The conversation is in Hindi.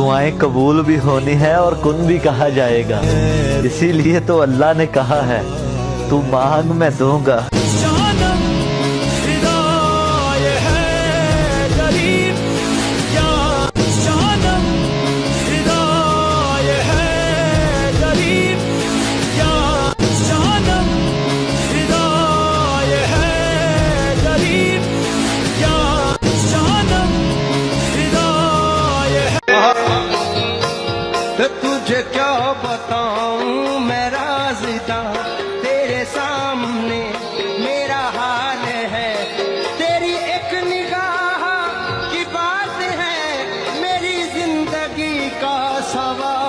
दुआएं कबूल भी होनी है और कुन भी कहा जाएगा। इसीलिए तो अल्लाह ने कहा है तू मांग मैं दूंगा। तो तुझे क्या बताऊं मैं राज़िदा, तेरे सामने मेरा हाल है। तेरी एक निगाह की बात है, मेरी जिंदगी का सवाल।